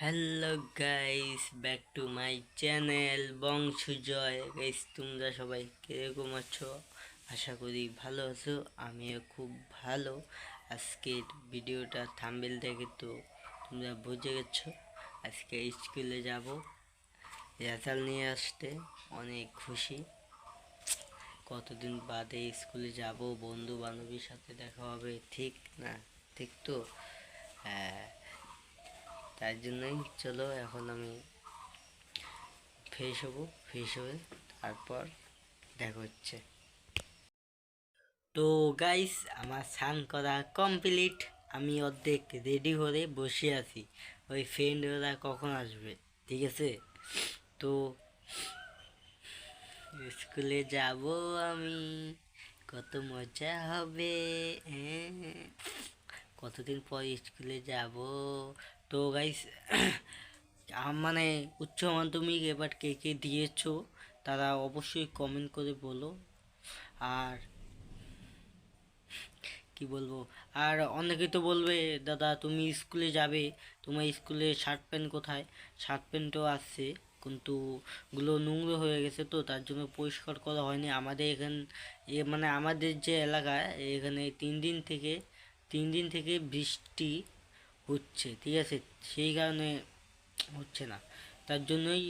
Hello guys, back to my channel বংশুজয়। Guys, তোমরা সবাই কিরকম আছো? আশা করি ভালো আছো। আমিও খুব ভালো। আজকের ভিডিওটা থাম্বনেল দেখে তো তোমরা বুঝে গেছো আজকে স্কুলে যাব। রেজাল্ট নিয়ে আসতে অনেক খুশি। কতদিন বাদে স্কুলে যাব, বন্ধু বান্ধবীর সাথে দেখা হবে, ঠিক না? ঠিক তো? হ্যাঁ, তার জন্যই চলো এখন আমি ফ্রেশ হব। ফ্রেশ হয়ে তারপর দেখা হচ্ছে। তো গাইস, আমার স্নান করা কমপ্লিট। আমি অর্ধেক রেডি হয়ে বসে আছি, ওই ফ্রেন্ড ওরা কখন আসবে। ঠিক আছে, তো স্কুলে যাব আমি, কত মজা হবে। হ্যাঁ, কতদিন পর স্কুলে যাব। তো গাইস, মানে উচ্চ মাধ্যমিক এবার কে কে দিয়েছো তারা অবশ্যই কমেন্ট করে বলো। আর কি বলবো, আর অনেকে তো বলবে দাদা তুমি স্কুলে যাবে, তোমার স্কুলে শার্ট প্যান্ট কোথায়? শার্ট প্যান্টও আসছে, কিন্তু গুলো নোংরা হয়ে গেছে, তো তার জন্য পরিষ্কার করা হয়নি। আমাদের এখান মানে আমাদের যে এলাকায় এখানে 3 দিন থেকে বৃষ্টি হচ্ছে, ঠিক আছে, সেই কারণে হচ্ছে না। তার জন্যই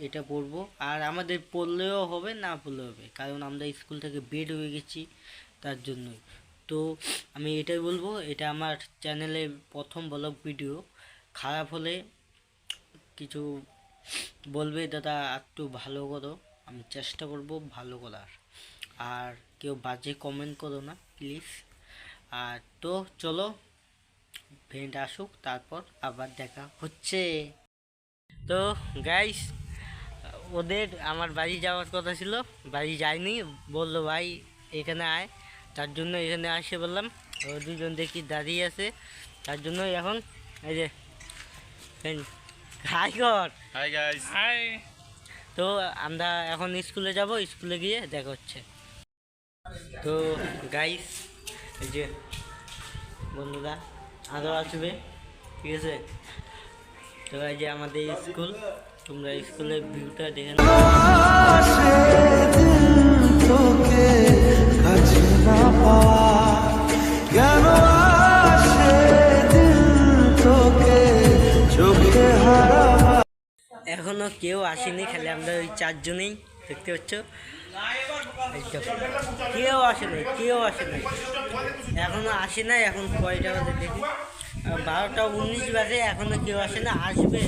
এটা পড়বো। আর আমাদের পড়লেও হবে, না পড়লেও হবে, কারণ আমরা স্কুল থেকে বের হয়ে গেছি, তার জন্যই। তো আমি এটাই বলবো, এটা আমার চ্যানেলের প্রথম ব্লগ ভিডিও। খারাপ হলে কিছু বলবে দাদা, একটু ভালো করো, আমি চেষ্টা করব ভালো করার। আর কেউ বাজে কমেন্ট করো না প্লিজ। আর তো চলো, ফ্রেন্ড আসুক, তারপর আবার দেখা হচ্ছে। তো গাইস, ওদের আমার বাড়ি যাওয়ার কথা ছিল, বাড়ি যায়নি। বললো ভাই এখানে আয়, তার জন্য এখানে আসে বললাম। ও দুজন দেখি দাঁড়িয়ে আছে, তার জন্য এখন এই যে হাই কর। Hi guys, hi. তো আমরা এখন স্কুলে যাব, স্কুলে গিয়ে দেখা হচ্ছে। তো গাইস, এই যে বন্ধুরা আরও আসবে, ঠিক আছে। তো এই যে আমাদের স্কুল, তোমরা স্কুলের ভিউটা দেখে নাও। এখনো কেউ আসেনি, খালি আমরা ওই 4জনেই দেখতে পাচ্ছ। কেউ আসে নাই, কেউ আসে নাই, এখনো আসে নাই। এখন কয়টা বাজে দেখি, 12টা 19 বাজে, এখনো কেউ আসে না। আসবে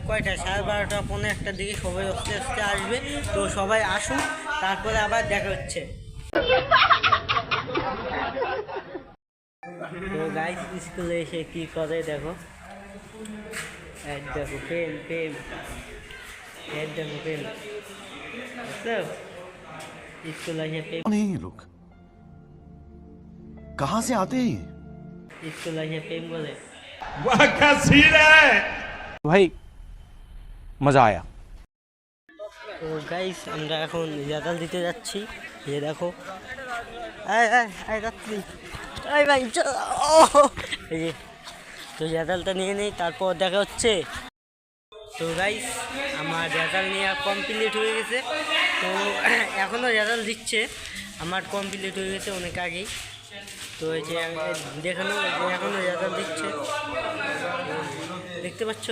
কয়টা, 12:30 পৌনে 1টার দিকে সবাই আস্তে আস্তে আসবে। তো সবাই আসুন, তারপরে আবার দেখা হচ্ছে। তো গাইস, স্কুলে এসে কি করে দেখো, দেখো প্রেম প্রেম, দেখো প্রেম, বুঝছো? স্কুলে এসে প্রেম, कौन है ये लोग? कहां से आते हैं ये? স্কুলে এসে প্রেম বলে। वाह क्या सीन है। भाई मजा आया। তো গাইস, আমরা এখন রেজাল্ট দিতে যাচ্ছি। এ দেখো, যাচ্ছি, এই ভাই এই যে, তো রেজাল্টটা নিয়ে নেই, তারপর দেখা হচ্ছে। তো গাইস, আমার রেজাল্ট নেওয়া কমপ্লিট হয়ে গেছে। তো এখনও রেজাল্ট দিচ্ছে, আমার কমপ্লিট হয়ে গেছে অনেক আগেই। তো এই যে দেখানো, এখনও রেজাল্ট দিচ্ছে, দেখতে পাচ্ছ?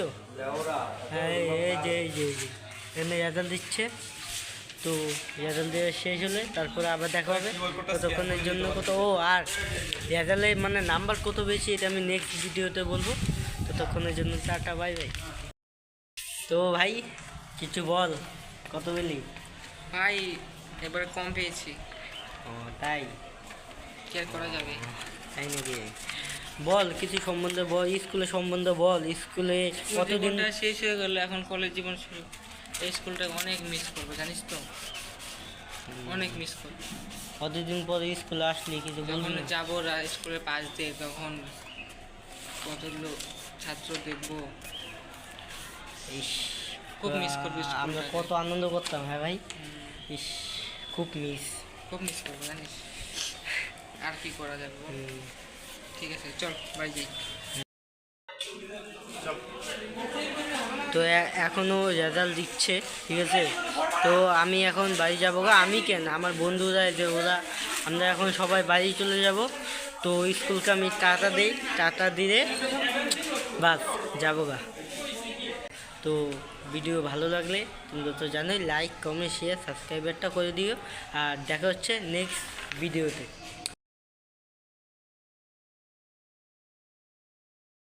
হ্যাঁ, এই যে এখানে রেজাল্ট দিচ্ছে। তো রেজাল্ট দেওয়া শেষ হলে তারপরে আবার দেখা হবে। ততক্ষণের জন্য আর রেজাল্টে মানে নাম্বার কত বেশি, এটা আমি নেক্সট ভিডিওতে বলবো। ততক্ষণের জন্য টাটা, বাই বাই। তো ভাই কিছু বল, কত পেলি? ভাই এবারে কম পেয়েছি, ও তাই? কি আর করা যাবে। তাই নাকি? বল কিছু সম্বন্ধে বল, স্কুলের সম্বন্ধে বল। স্কুলে কতদিন জীবনটা শেষ হয়ে গেল, এখন কলেজ জীবন শুরু। এই স্কুলটা অনেক মিস করবো, জানিস তো, অনেক মিস করবো। কতদিন পরে স্কুলে আসলি, কিছু বলবি যখন না? যাবো স্কুলের পাশ দিয়ে, তখন কত লোক ছাত্র দেখবো, ইস, খুব মিস করবো আমরা স্কুলটাকে। কত আনন্দ করতাম, হ্যাঁ ভাই। ইস, খুব মিস। খুব মিস করবো জানিস, আর কি করা যাবে বল? ঠিক আছে, চল বাই যাই। তো এখনও রেজাল্ট দিচ্ছে, ঠিক আছে। তো আমি এখন বাড়ি যাবো গা, আমি কেন, আমার বন্ধুরা যে ওরা, আমরা এখন সবাই বাড়ি চলে যাব। তো স্কুলকে আমি টাটা দিলে বাস যাবো গা। তো ভিডিও ভালো লাগলে তোমরা তো জানোই, লাইক কমেন্ট শেয়ার সাবস্ক্রাইবারটা করে দিও। আর দেখা হচ্ছে নেক্সট ভিডিওতে।